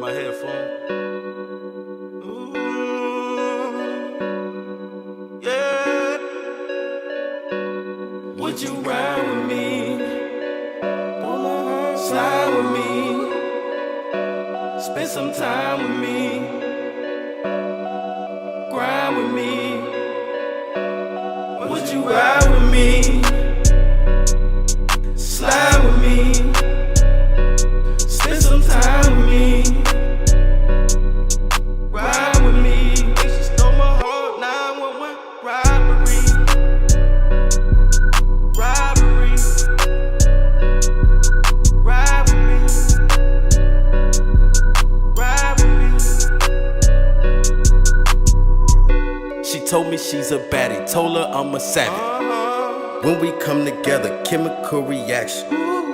my headphone. Ooh, yeah. Would you ride with me? Slide with me. Spend some time with me. Grind with me. Would you ride with me? Slide with me. Spend some time with me. Ride with me. She stole my heart, 911 robbery. Robbery. Ride with me. Ride with me. She told me she's a baddie, told her I'm a savage. When we come together, chemical reaction.